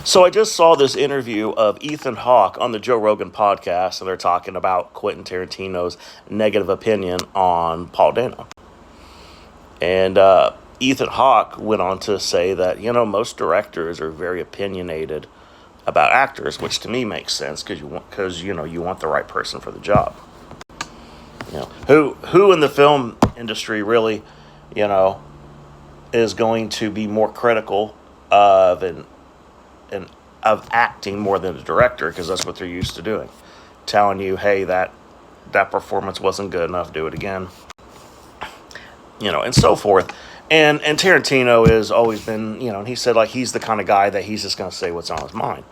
So I just saw this interview of Ethan Hawke on the Joe Rogan podcast, and they're talking about Quentin Tarantino's negative opinion on Paul Dano. And Ethan Hawke went on to say that, most directors are very opinionated about actors, which to me makes sense because you want the right person for the job. Who in the film industry really, is going to be more critical of of acting more than the director, because that's what they're used to doing, telling you, hey, that performance wasn't good enough, do it again, and so forth. And Tarantino has always been, and he said, like, he's the kind of guy that he's just going to say what's on his mind.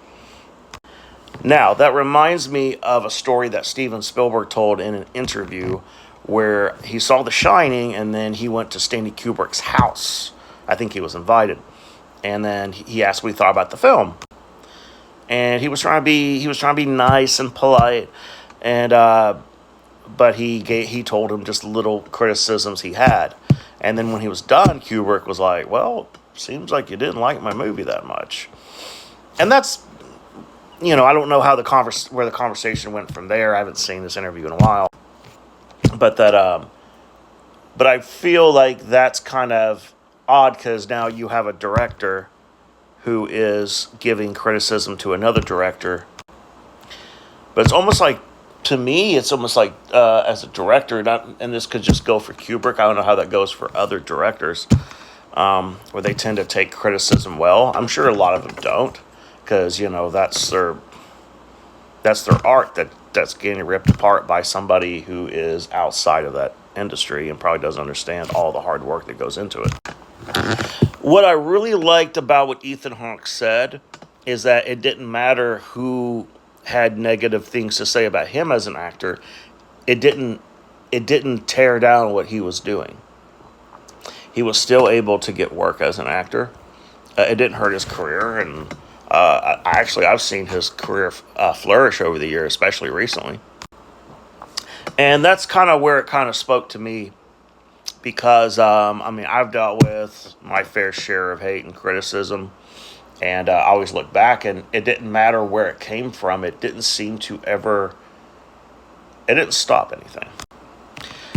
Now, that reminds me of a story that Steven Spielberg told in an interview where he saw The Shining and then he went to Stanley Kubrick's house. I think he was invited. And then he asked what he thought about the film. And he was trying to be nice and polite, and but he told him just little criticisms he had. And then when he was done, Kubrick was like, "Well, seems like you didn't like my movie that much." And that's, I don't know how where the conversation went from there. I haven't seen this interview in a while, but but I feel like that's kind of odd because now you have a director who is giving criticism to another director. But it's almost like, to me, as a director, and this could just go for Kubrick, I don't know how that goes for other directors, where they tend to take criticism well. I'm sure a lot of them don't, because, that's their art that's getting ripped apart by somebody who is outside of that industry and probably doesn't understand all the hard work that goes into it. What I really liked about what Ethan Hawke said is that it didn't matter who had negative things to say about him as an actor. It didn't tear down what he was doing. He was still able to get work as an actor. It didn't hurt his career, and I've seen his career flourish over the years, especially recently. And that's kind of where it kind of spoke to me. Because, I've dealt with my fair share of hate and criticism, and I always look back, and it didn't matter where it came from. It didn't seem to it didn't stop anything.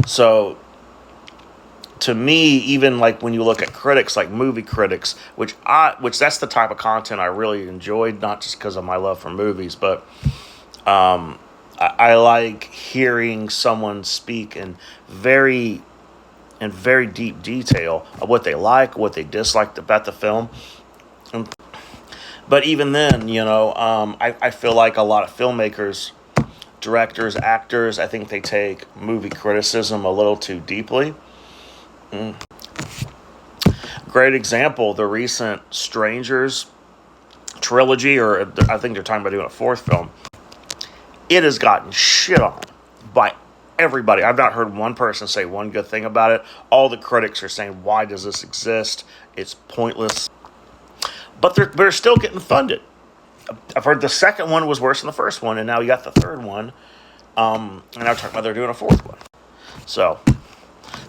So, to me, even like when you look at critics, like movie critics, which that's the type of content I really enjoyed, not just because of my love for movies, but I like hearing someone speak in very deep detail of what they like, what they disliked about the film. But even then, I feel like a lot of filmmakers, directors, actors, I think they take movie criticism a little too deeply. Great example, the recent Strangers trilogy, or I think they're talking about doing a fourth film. It has gotten shit on by everybody. I've not heard one person say one good thing about it. All the critics are saying, why does this exist? It's pointless. But they're still getting funded. I've heard the second one was worse than the first one, and now you got the third one. And now talking about they're doing a fourth one. So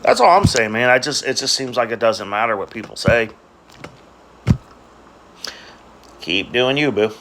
that's all I'm saying, man. It just seems like it doesn't matter what people say. Keep doing you, boo.